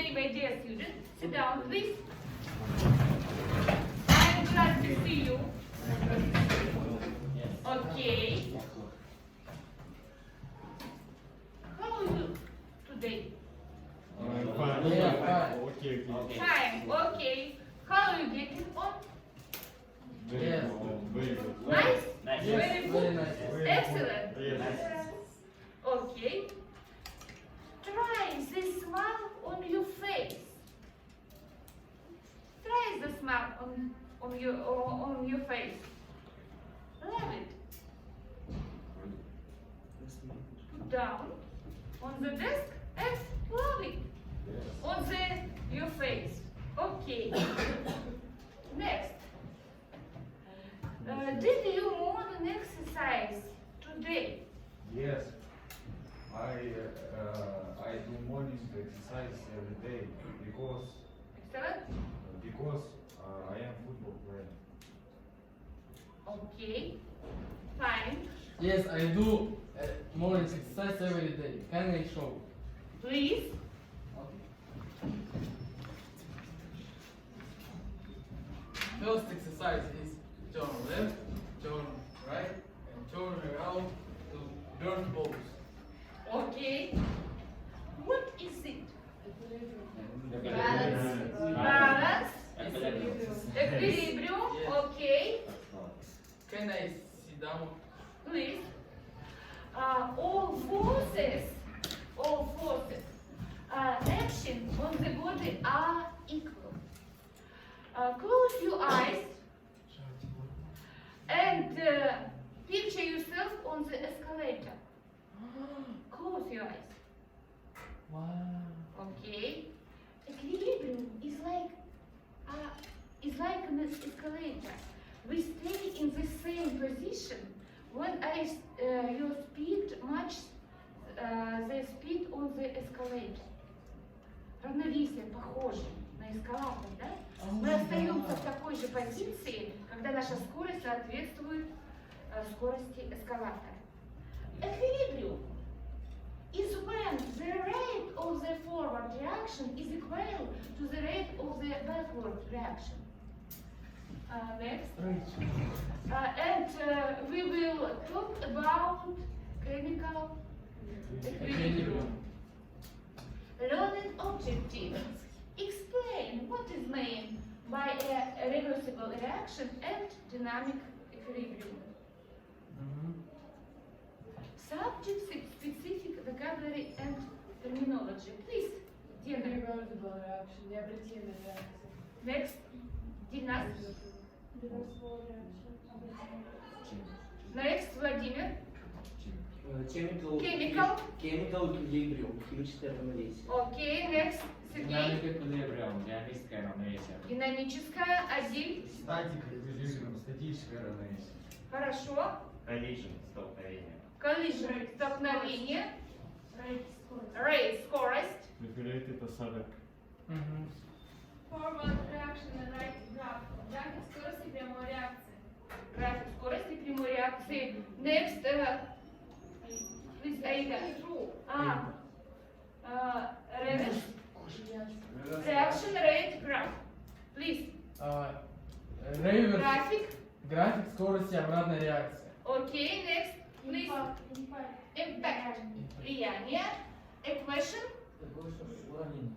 Okay, my dear student, sit down, please. I'm glad to see you. Okay. How are you today? Fine. Okay. Fine, okay. How are you getting on? Very good. Nice? Nice. Very good? Excellent. Yes. Okay. Try the smile on your face. Try the smile on your face. Love it. Put down on the desk and love it. On your face. Okay. Next. Did you morning exercise today? Yes, I do morning exercise every day because Excellent. I am football player. Okay. Fine. Yes, I do morning exercise every day. Can I show? Please. First exercise is turn left, turn right, and turn around to burn balls. Okay. What is it? Balance. Balance. Balance. Equilibrium. Yes. Okay. Can I sit down? Please. All forces, action on the body are equal. Close your eyes and picture yourself on the escalator. Close your eyes. Wow. Okay. Equilibrium is like an escalator. We stay in the same position when your speed match the speed on the escalator. Равновесие похоже на эскалатор, да? Мы остаемся в такой же позиции, когда наша скорость соответствует скорости эскалатора. Equilibrium is when the rate of the forward reaction is equal to the rate of the backward reaction. Next. And we will talk about chemical equilibrium. Learning objective. Explain what is meant by a reversible reaction and dynamic equilibrium. Subject-specific vocabulary and terminology. Please, Dina. Reversible reaction, необратимая реакция. Next, Dina. Reversible reaction. Next, Vladimir. Chemical equilibrium, химическое равновесие. Okay, next, Сергей. Эквилибриум, динамическое равновесие. Динамическая, Азиль. Статика, эквилибриум, статическое равновесие. Хорошо. Collision, столкновение. Collision, столкновение. Rate, скорость. Реферейт это 40. Forward reaction and right graph. График скорости прямой реакции. График скорости прямой реакции. Next, please, Аида. Reverse. Reaction rate graph. Please. Реверс. График. Скорости обратной реакции. Okay, next, please. Impact. Влияние. Equation.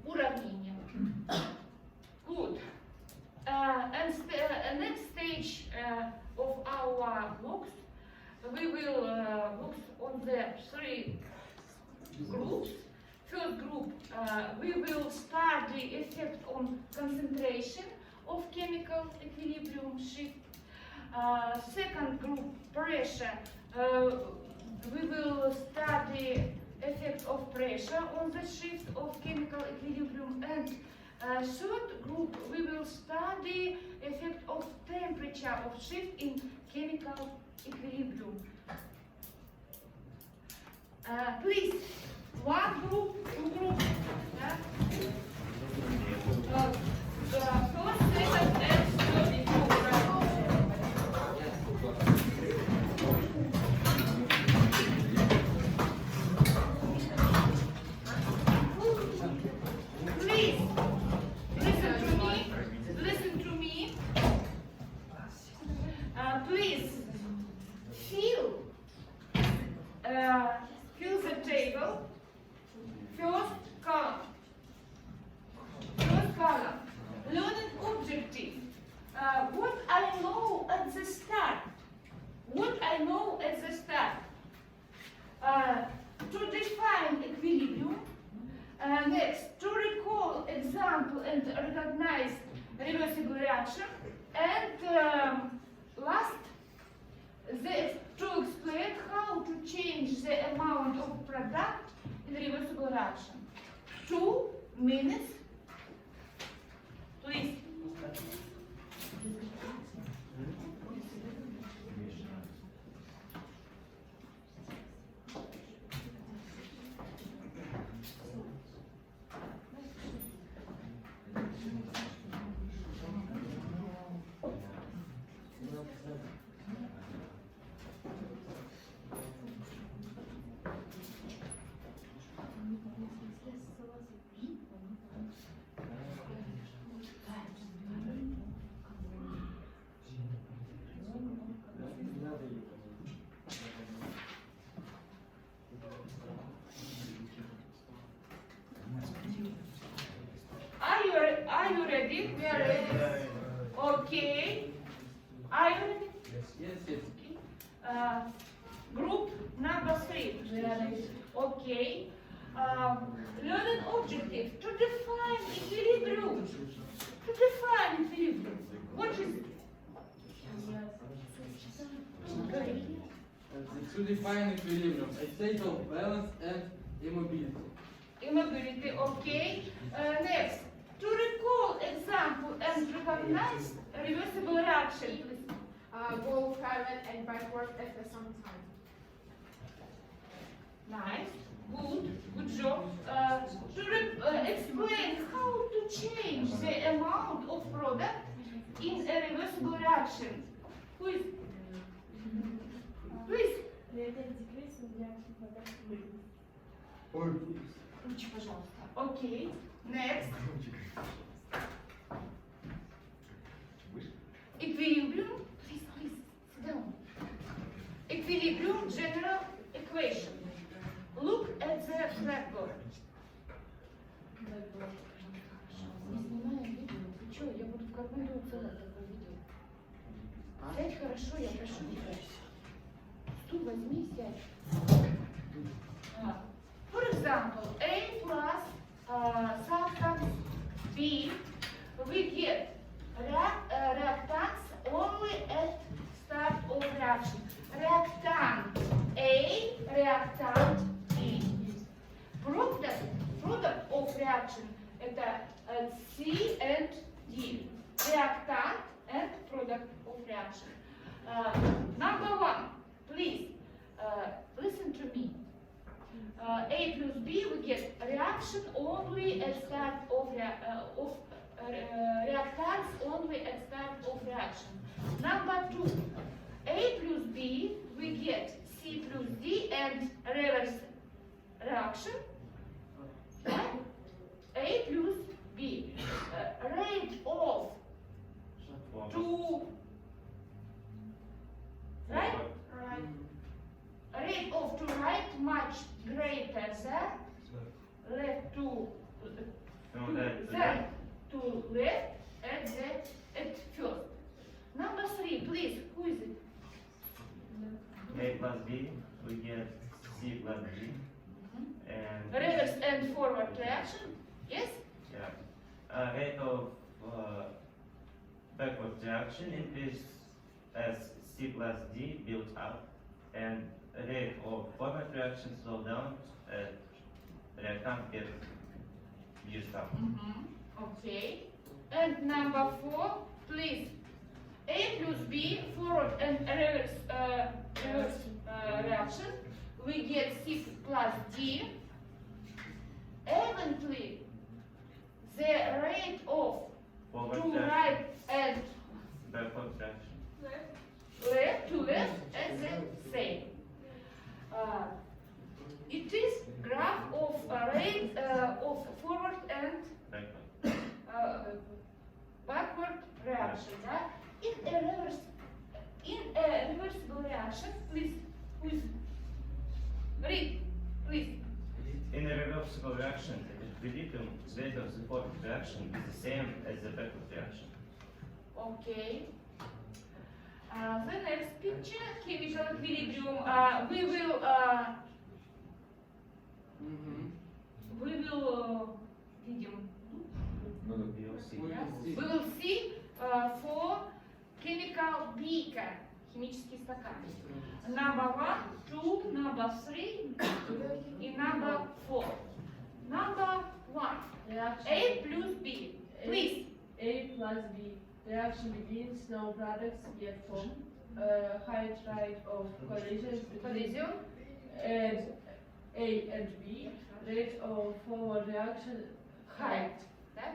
Уравнение. Good. And next stage of our books, we will look on the 3 groups. First group, we will study effect on concentration of chemical equilibrium shift. Second group, pressure, we will study effect of pressure on the shift of chemical equilibrium. And third group, we will study effect of temperature of shift in chemical equilibrium. Please, one group, two groups. First, second, and third group. Please. Next, to recall example and recognize reversible reaction. And last, to explain how to change the amount of product in reversible reaction. 2 minutes, please. Are you ready? We are ready. Okay. Are you ready? Yes. Group number 3. Okay. Learning objective to define equilibrium. To define equilibrium. What is it? To define equilibrium, a state of balance and immobility. Immobility. Okay. Next. To recall example and recognize reversible reaction. Please. Go forward and backward at the same time. Nice, good job. To explain how to change the amount of product in a reversible reaction. Who is? Please. Ручки, пожалуйста. Okay. Next. Equilibrium. Please, sit down. Equilibrium general equation. Look at the blackboard. Не снимаем видео. Ты что, я буду в каком видео целое такое видео? Сядь хорошо, я прошу. Стул возьми и сядь. For example, A plus substance B, we get reactants only at start of reaction. Reactant A, reactant B. Product of reaction это C and D. Reactant and product of reaction. Number 1, please listen to me. A plus B, we get reaction only at start of reactants only at start of reaction. Number 2, A plus B, we get C plus D and reverse reaction. Right? A plus B. Rate of two, right? Rate of to right much greater than left to left at first. Number 3, please. Who is it? A plus B, we get C plus D. And Reverse and forward reaction. Yes. yeah, rate of backward reaction increase as C plus D built up, and rate of forward reaction slow down as reactant gets used up. Okay. And number 4, please. A plus B, forward and reverse reaction. We get C plus D. Eventually, the rate of Forward to reaction, right and backward reaction. left to left is the same. It is graph of rate of forward and Backward. backward reaction. In a reversible reaction, please, read, please. In a reversible reaction, the equilibrium rate of the forward reaction is the same as the backward reaction. Okay. The next picture, chemical equilibrium. We will see. We will see. We will see for chemical beaker, химический стакан. Number 1, 2, number 3, и number 4. Number 1, A plus B. Please. A plus B. Reaction begins, no products get formed. Height rate of collisions between Collision. A and B. Rate of forward reaction height. Да?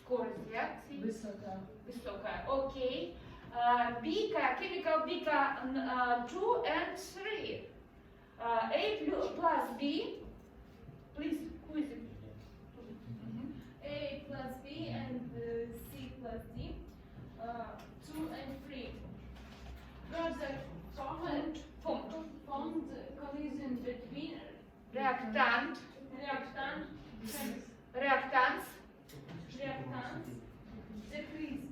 Скорость реакции Высота. высокая. Окей. Beaker, chemical beaker 2 and 3. A plus B. Please, who is it? A plus B and C plus D. 2 and 3. Project formed collision between Reactant. reactants decrease.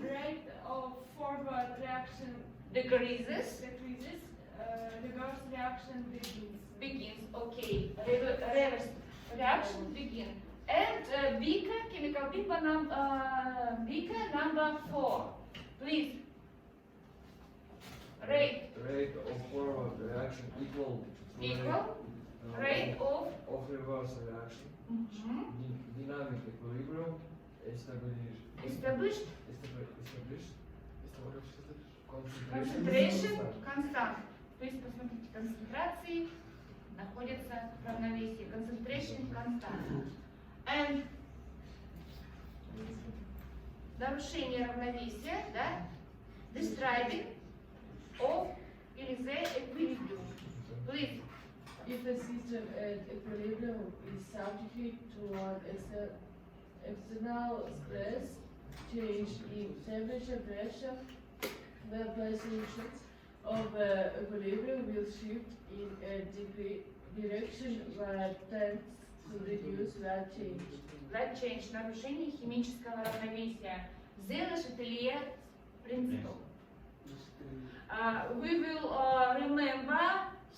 Rate of forward reaction Decreases. reverse reaction begins. Okay. Reverse reaction begin. And beaker, chemical beaker number 4. Please. Rate Rate of forward reaction equal to rate of of reverse reaction. Dynamic equilibrium established concentration concentration constant. То есть, посмотрите, концентрации находятся в равновесии. Concentration constant. And нарушение равновесия, да, describing of или the equilibrium. Please. If a system at equilibrium is subject to an external stress, change in temperature, pressure, the position of equilibrium will shift in a direction that tends to reduce that change. That change, нарушение химического равновесия. The Chatelier principle. We will remember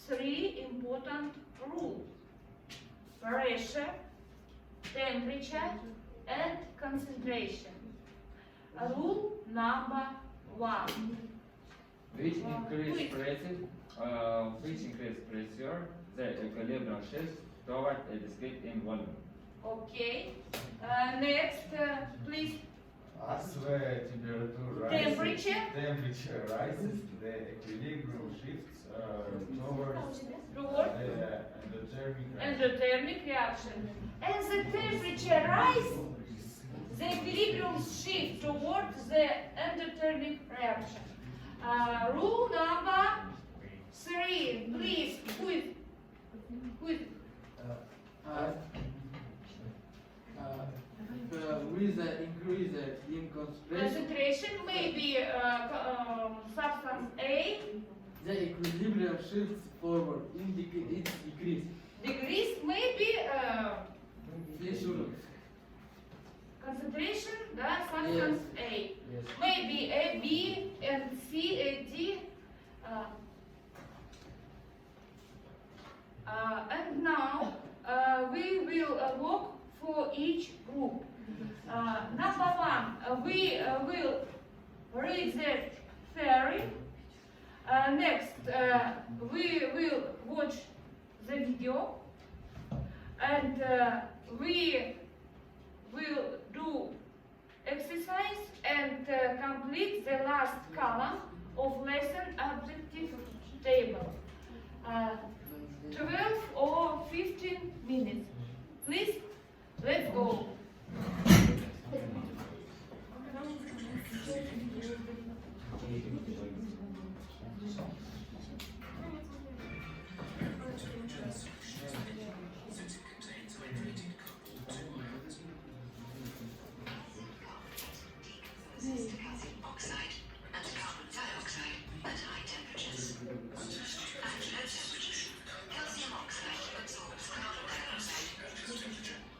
3 important rules: pressure, temperature, and concentration. Rule number 1. Which increase pressure, the equilibrium shifts toward a discrete in volume. Okay. Next, please. As the temperature rises, the equilibrium shifts towards the Endothermic reaction. As the temperature rises, the equilibrium shifts towards the endothermic reaction. Rule number 3, please. Who is? With the increase in concentration, Concentration may be substance A, the equilibrium shifts forward, its decrease. degrees may be Reassurance. concentration, да, substance A. Yes. Maybe A, B, and C, A, D. And now we will work for each group. Number 1, we will read the theory. Next, we will watch the video. And we will do exercise and complete the last column of lesson objective table. 12 or 15 minutes. Please, let's go. Calcium oxide and carbon dioxide at high temperatures. At low temperatures, calcium oxide absorbs carbon dioxide.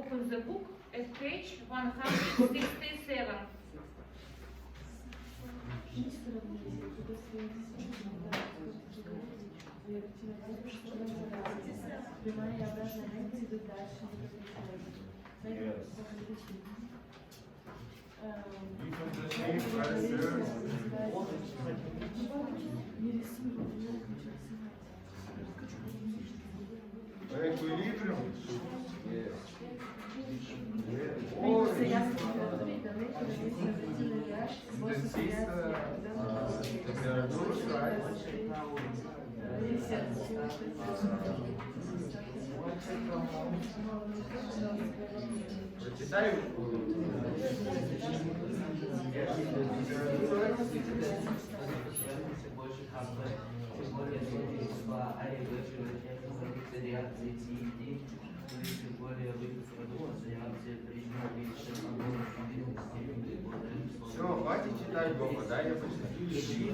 open the book at page 167. Прямая и обратная функции идут дальше. Equilibrium. Прочитай. Больше ХБ, тем более количество реакции ТИ, тем более выпуск реакции причем Все, хватит читать дома, да, я почти.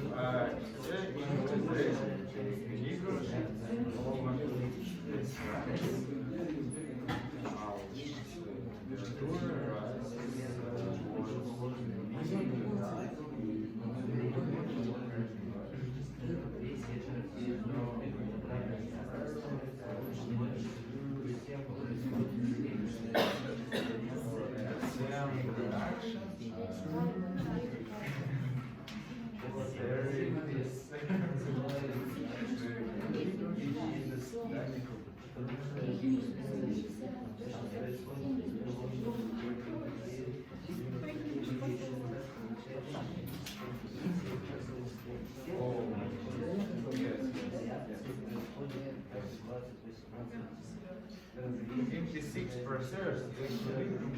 Preserves the equilibrium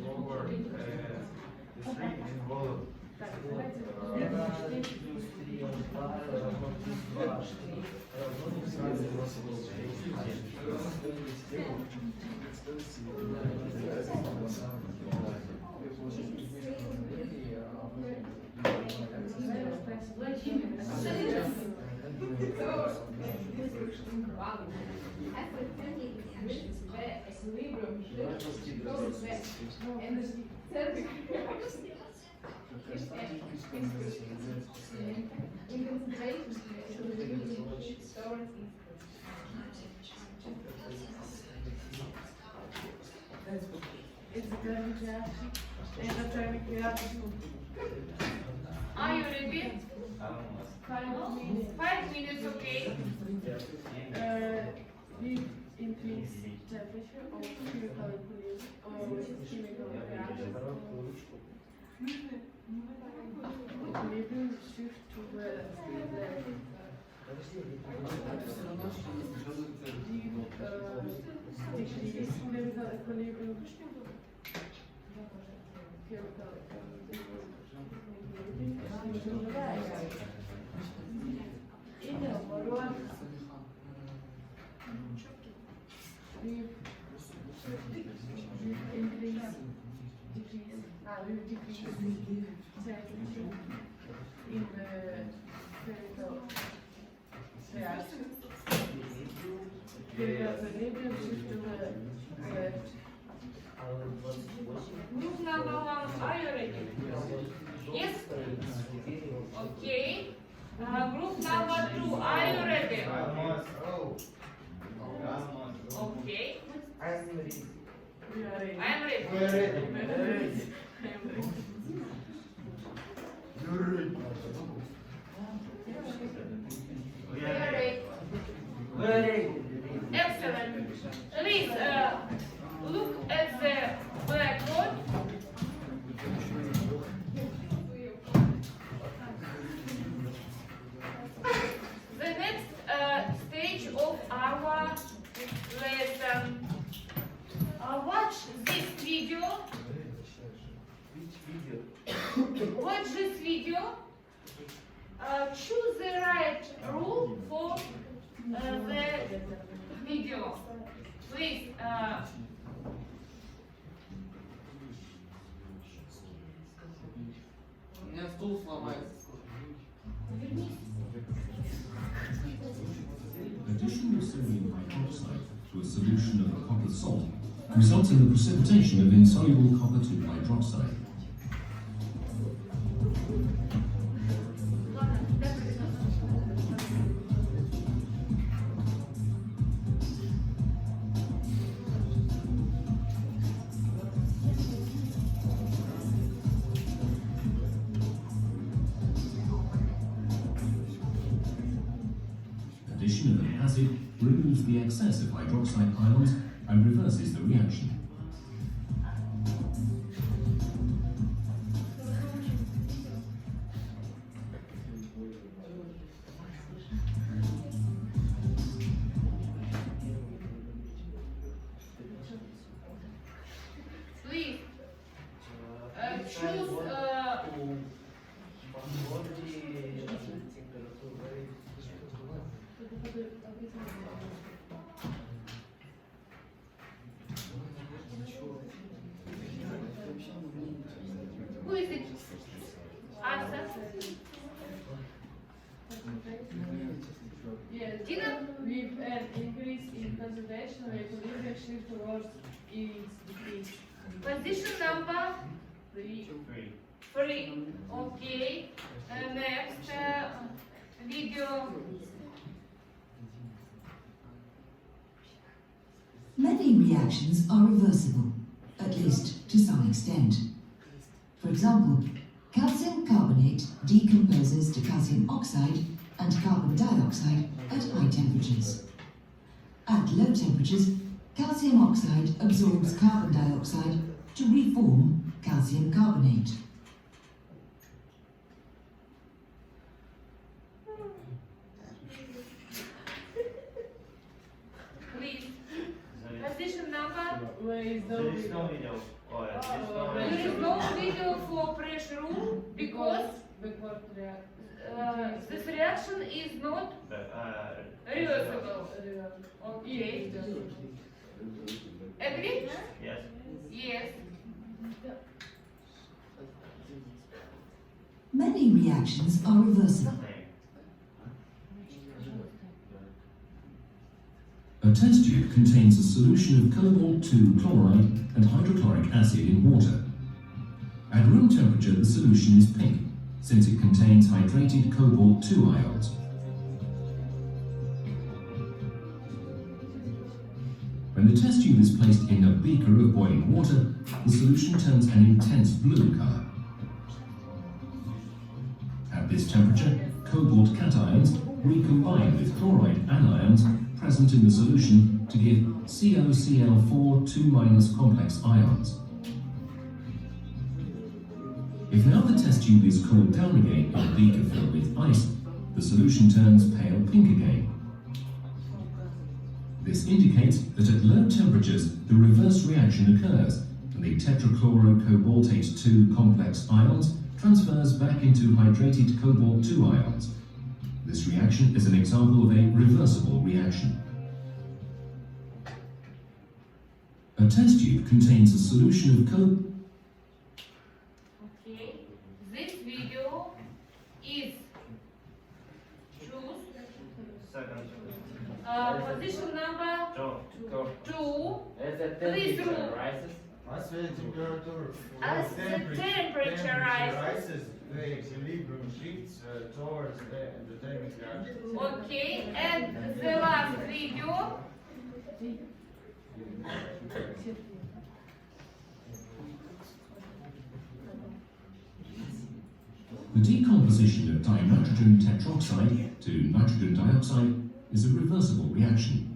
over the stream in volume. Endothermic reaction. Are you ready? 5 minutes, okay. We increase temperature of chemical equilibrium or chemical reaction. Equilibrium shift to the left. Decrease chemical equilibrium. И наоборот. We decrease temperature in the chemical reaction. Chemical equilibrium shift to the left. Group number 1, are you ready? Yes? Okay. Group number 2, are you ready? Okay. I'm ready. We are ready. I am ready. We're ready. I am ready. You're ready. We are ready. Ready. Excellent. Please look at the blackboard. The next stage of our lesson. Watch this video. Watch this video. Choose the right rule for the video. Please. У меня стул сломается. Additional sodium hydroxide to a solution of copper salt results in the precipitation of insoluble copper 2 hydroxide. Addition of an acid removes the excess of hydroxide ions and reverses the reaction. Please choose who is it? Answer. Yes, Tina? with an increase in concentration, the equilibrium shift towards its decrease. Position number 3. 3. Okay. Next video. Many reactions are reversible, at least to some extent. For example, calcium carbonate decomposes to calcium oxide and carbon dioxide at high temperatures. At low temperatures, calcium oxide absorbs carbon dioxide to reform calcium carbonate. Please. Position number. Where is the There is no video. Oh, yeah, there is no There is video. no video for pressure room because backward react. this reaction is not reversible. Okay. Agree? Yes. Yes. Many reactions are reversible. A test tube contains a solution of cobalt 2 chloride and hydrochloric acid in water. At room temperature, the solution is pink, since it contains hydrated cobalt 2 ions. When the test tube is placed in a beaker of boiling water, the solution turns an intense blue color. At this temperature, cobalt cations recombine with chloride anions present in the solution to give COCl4 2- complex ions. If now the test tube is cooled down again in a beaker filled with ice, the solution turns pale pink again. This indicates that at low temperatures the reverse reaction occurs and the tetrachlorocobaltate 2 complex ions transfers back into hydrated cobalt 2 ions. This reaction is an example of a reversible reaction. A test tube contains a solution of Okay. This video is choose Second. position number Two. 2. As the Please temperature room. rises, As the temperature As the temperature rises. the equilibrium shifts towards the temperature. Okay. And the last video. The decomposition of dinitrogen tetroxide to nitrogen dioxide is a reversible reaction.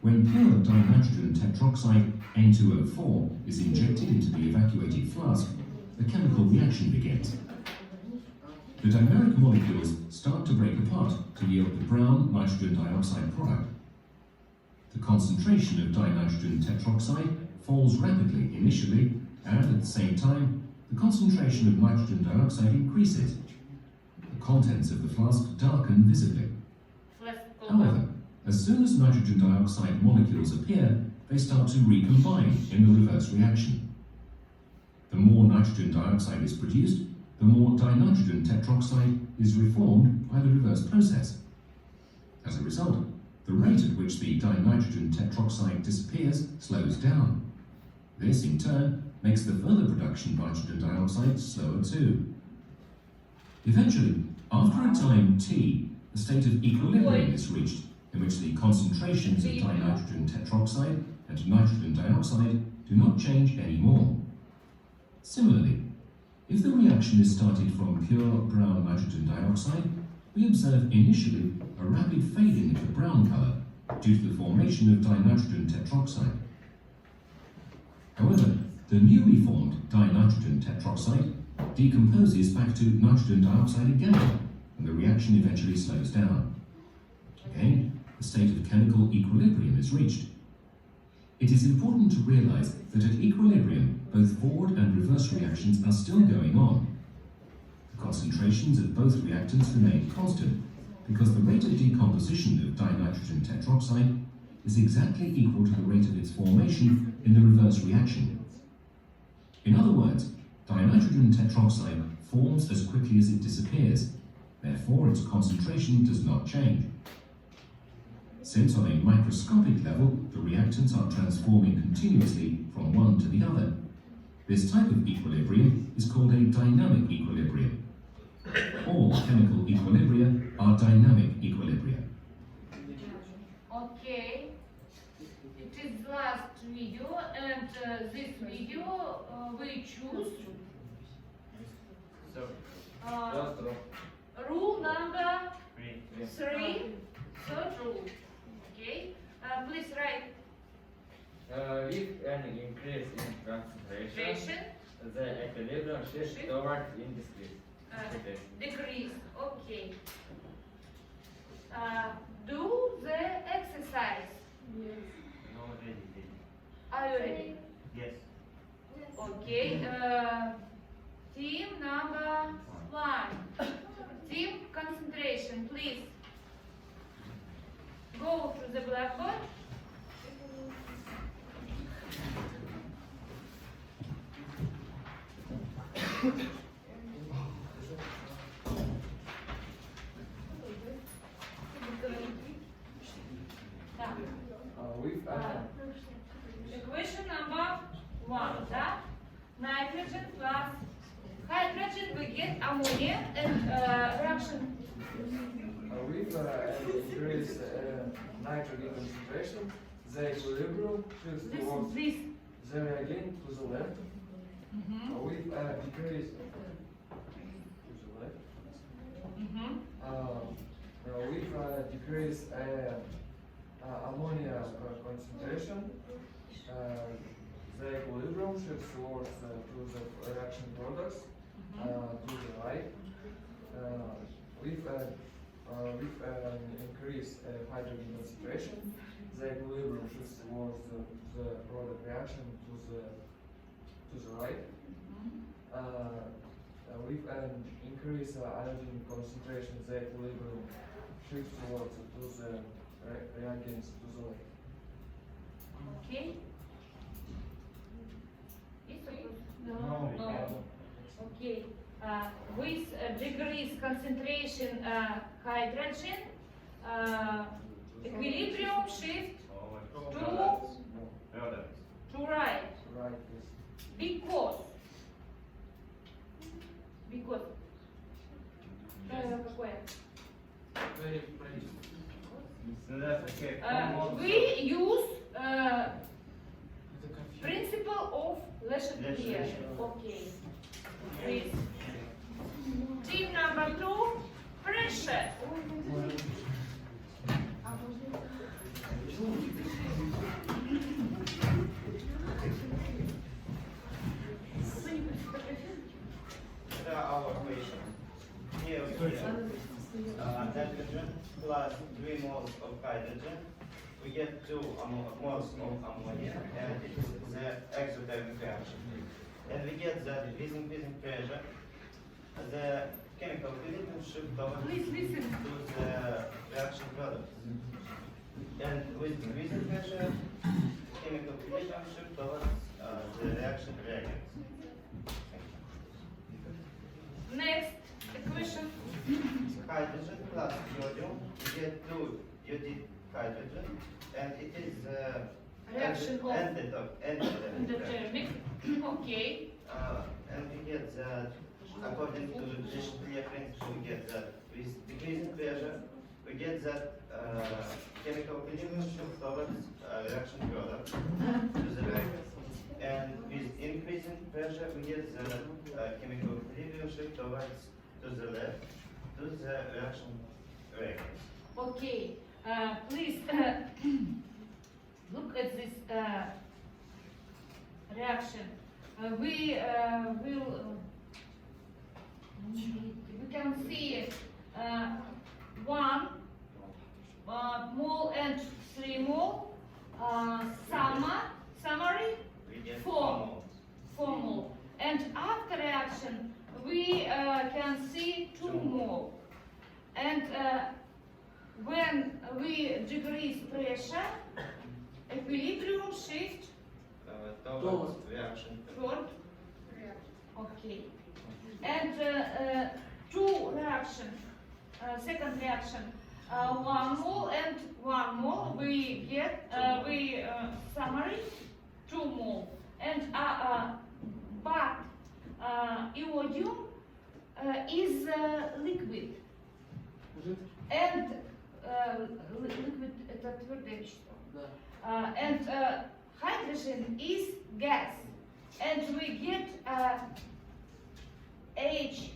When pure dinitrogen tetroxide N2O4 is injected into the evacuated flask, a chemical reaction begins. The dimeric molecules start to break apart to yield the brown nitrogen dioxide product. The concentration of dinitrogen tetroxide falls rapidly initially, and at the same time, the concentration of nitrogen dioxide increases. The contents of the flask darken visibly. However, as soon as nitrogen dioxide molecules appear, they start to recombine in the reverse reaction. The more nitrogen dioxide is produced, the more dinitrogen tetroxide is reformed by the reverse process. As a result, the rate at which the dinitrogen tetroxide disappears slows down. This, in turn, makes the further production of nitrogen dioxide slower too. Eventually, after a time t, a state of equilibrium is reached, in which the concentrations of dinitrogen tetroxide and nitrogen dioxide do not change anymore. Similarly, if the reaction is started from pure brown nitrogen dioxide, we observe initially a rapid fading of the brown colour due to the formation of dinitrogen tetroxide. However, the newly formed dinitrogen tetroxide decomposes back to nitrogen dioxide again, and the reaction eventually slows down. Again, a state of chemical equilibrium is reached. It is important to realise that at equilibrium, both forward and reverse reactions are still going on. The concentrations of both reactants remain constant because the rate of decomposition of dinitrogen tetroxide is exactly equal to the rate of its formation in the reverse reaction. In other words, dinitrogen tetroxide forms as quickly as it disappears, therefore its concentration does not change. Since on a microscopic level the reactants are transforming continuously from one to the other, this type of equilibrium is called a dynamic equilibrium. All chemical equilibria are dynamic equilibria. Okay. It is last video, and this video we choose rule number 3, third rule. Okay. Please write. With an increase in concentration, the equilibrium shifts toward decrease. Decrease. Okay. Do the exercise. Yes. Already did. Are you ready? Yes. Okay. Team number 1. Team concentration, please. Go to the blackboard. Equation number 1, да? Nitrogen plus hydrogen, we get ammonia, and reaction. With an increased nitrogen concentration, the equilibrium shifts towards This. the reagent to the left. With a decrease to the left. With a decreased ammonia concentration, the equilibrium shifts towards to the reaction products to the right. With an increased hydrogen concentration, the equilibrium shifts towards the product reaction to the right. With an increased hydrogen concentration, the equilibrium shifts towards to the reagents to the left. Okay. No. Okay. With decreased concentration hydrogen, equilibrium shift Products. to right. Right, yes. Because. Какое? Very pretty. We use It's a confusion. principle of Le Chatelier. Okay. Please. Team number 2, pressure. Our equation. Here we have nitrogen plus 3 moles of hydrogen. We get 2 moles of ammonia, and it is the exothermic reaction. And we get that with increasing pressure, the chemical equilibrium shift towards Please listen. to the reaction products. And with decreasing pressure, chemical equilibrium shift towards the reaction reagents. Next equation. Hydrogen plus iodium, we get 2 iodide hydrogen, and it is Reaction of endothermic reaction. endothermic. Okay. And we get that, according to this clear principle, we get that with decreasing pressure, we get that chemical equilibrium shift towards reaction product to the right. And with increasing pressure, we get the chemical equilibrium shift towards to the left, to the reaction reactants. Okay. Please look at this reaction. We can see 1 mole and 3 mole. Summary We get 4 mole. And after reaction, we can see 2 mole. And when we decrease pressure, equilibrium shift towards reaction. toward. Okay. And 2 reaction, second reaction, 1 mole and 1 mole. We get summary 2 mole. And but iodium is liquid. And liquid это твердое вещество. And hydrogen is gas. And we get H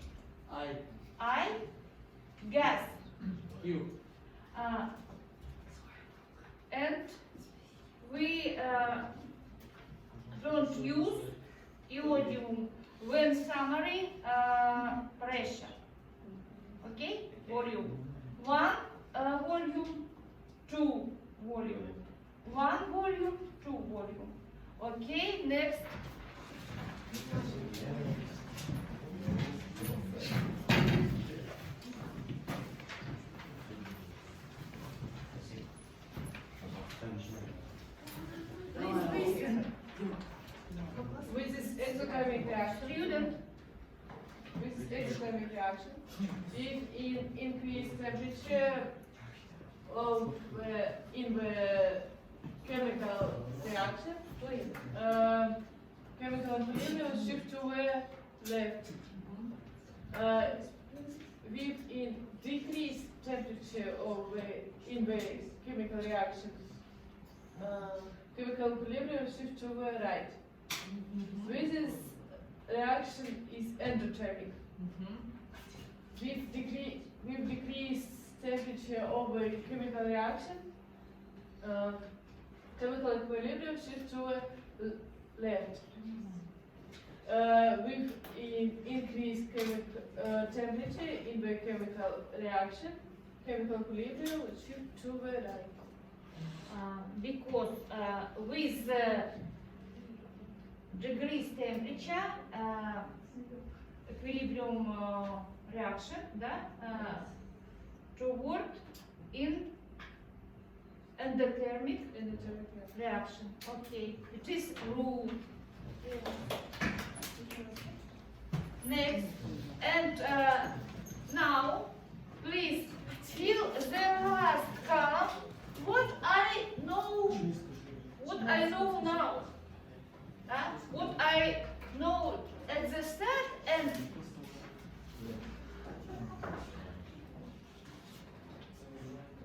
I gas. Q. And we don't use iodium when summary pressure. Okay? Volume. 1 volume, 2 volume. 1 volume, 2 volume. Okay, next. Please listen. With this exothermic reaction, Student, with this exothermic reaction, if in increased temperature of in the chemical reaction, chemical equilibrium shift to the left. With in decreased temperature of in the chemical reaction, chemical equilibrium shift to the right. With this reaction is endothermic. With decreased temperature of the chemical reaction, chemical equilibrium shift to the left. With increased temperature in the chemical reaction, chemical equilibrium shift to the right. because with decreased temperature, equilibrium reaction, да, toward in endothermic reaction. Okay, it is rule. Next, and now, please fill the last column. What I know now. What I know at the start and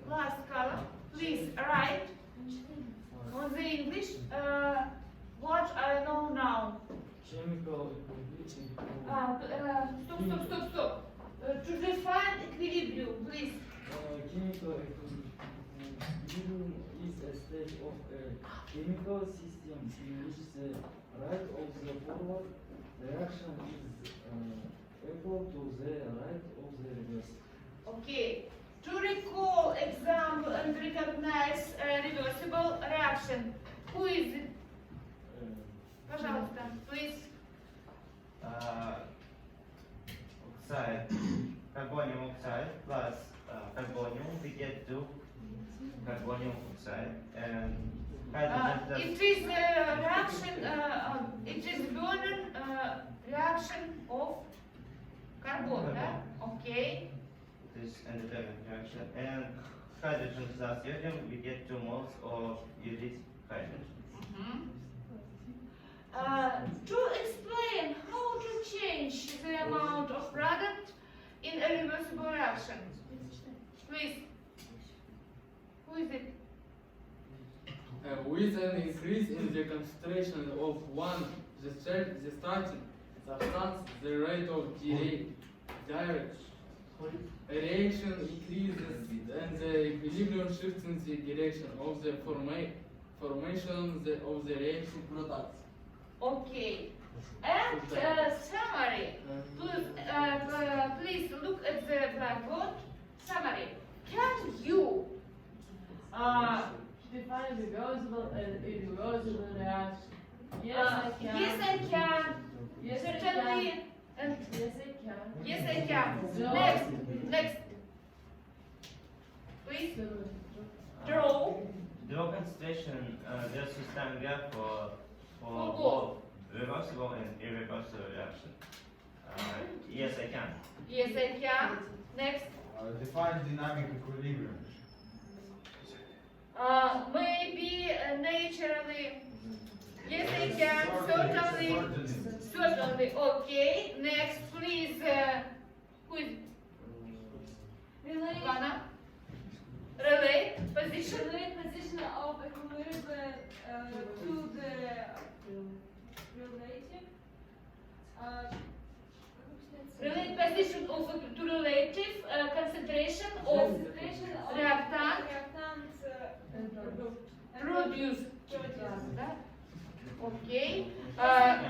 last column. Please write on the English what I know now. Chemical Stop. To define equilibrium, please. chemical equilibrium is a state of a chemical system in which the rate of the forward reaction is equal to the rate of the reverse. Okay. To recall example and recognize reversible reaction. Who is it? Пожалуйста, please. Oxide, carbonium oxide plus carbonium, we get 2 carbonium oxide and hydrogen. It is a reaction, it is Bernoulli reaction of carbon, да? Okay. This endothermic reaction, and hydrogen plus sodium, we get 2 moles of uric hydrogen. To explain how to change the amount of product in a reversible reaction, please. Who is it? With an increase in the concentration of the starting substance, the rate of direct reaction increases and the equilibrium shifts in the direction of the formation of the reaction products. Okay. And summary. Please look at the blackboard. Summary. Can you Define reversible and irreversible reaction. Yes, I can. Yes, I can. Yes, I Certainly. can. Yes, I can. Yes, I can. No. Next. Please draw. Draw concentration versus time graph for both. both reversible and irreversible reaction. Yes, I can. Yes, I can. Next. Define dynamic equilibrium. Maybe naturally. Yes, I can. Certainly. Okay. Next, please. Who is? Ivana. Relate position. Relate position of equilibrium to the relative. Relate position of to relative concentration of reactant produce. Okay.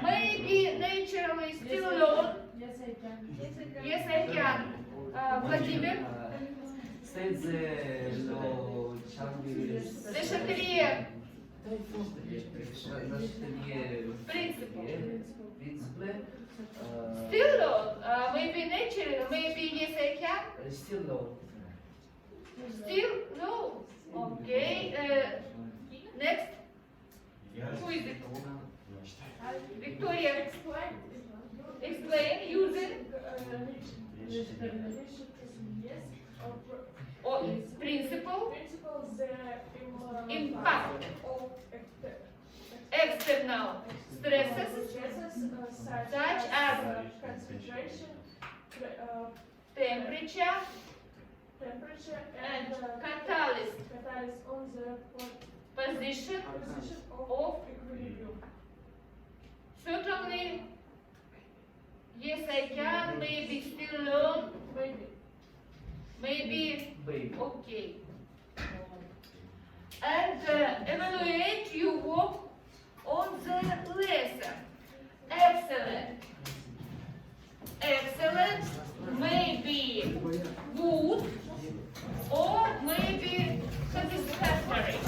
Maybe naturally still low. Yes, I can. Yes, I can. Vladimir. Le Chatelier. Principle. Still low. Maybe naturally. Maybe yes, I can. Still low. Still low. Okay. Next. Who is it? Victoria. Explain using or principle impact external stresses such as concentration, temperature and catalyst on the position of equilibrium. certainly yes I can, maybe still low, maybe okay. And evaluate your work on the lesson. Excellent. Maybe good or maybe satisfactory.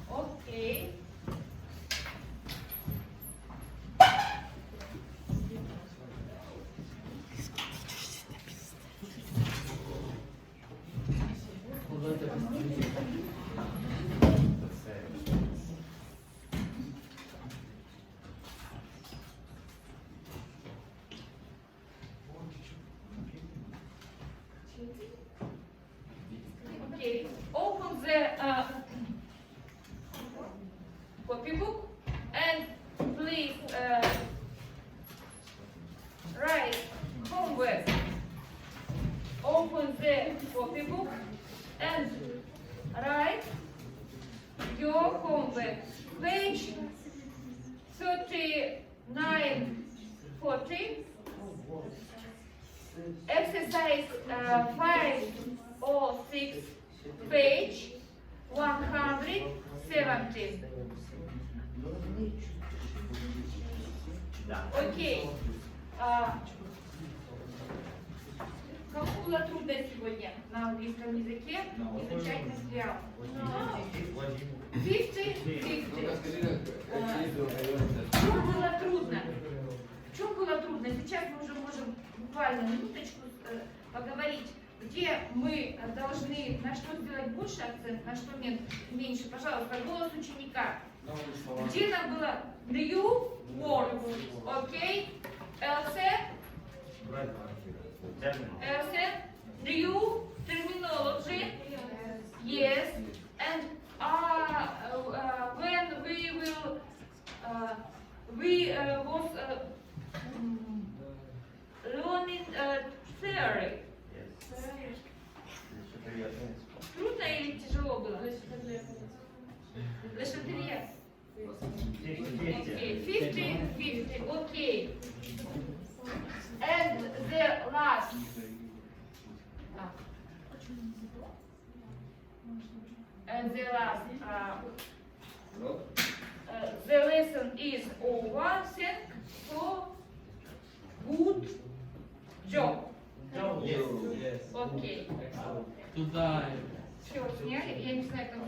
Okay. Okay. Open the copybook and please write homework. Open the copybook and write your homework. Page 3940. Exercise 5 or 6, page 170. Okay. Кому было трудно сегодня на английском языке изучать материал? 50-50. В чем было трудно? В чем было трудно? Сейчас мы уже можем буквально минуточку поговорить, где мы должны на что сделать больше акцент, на что меньше. Пожалуйста, голос ученика. Где нам было new words, окей? Else, new terminology, yes, and when we will, was learning theory. Трудно или тяжело было? Лешатерье. 50-50, okay. And the last. And the last. The lesson is over. Thank for good job. Yes. Okay. Туда. Все, сняли. Я не знаю, как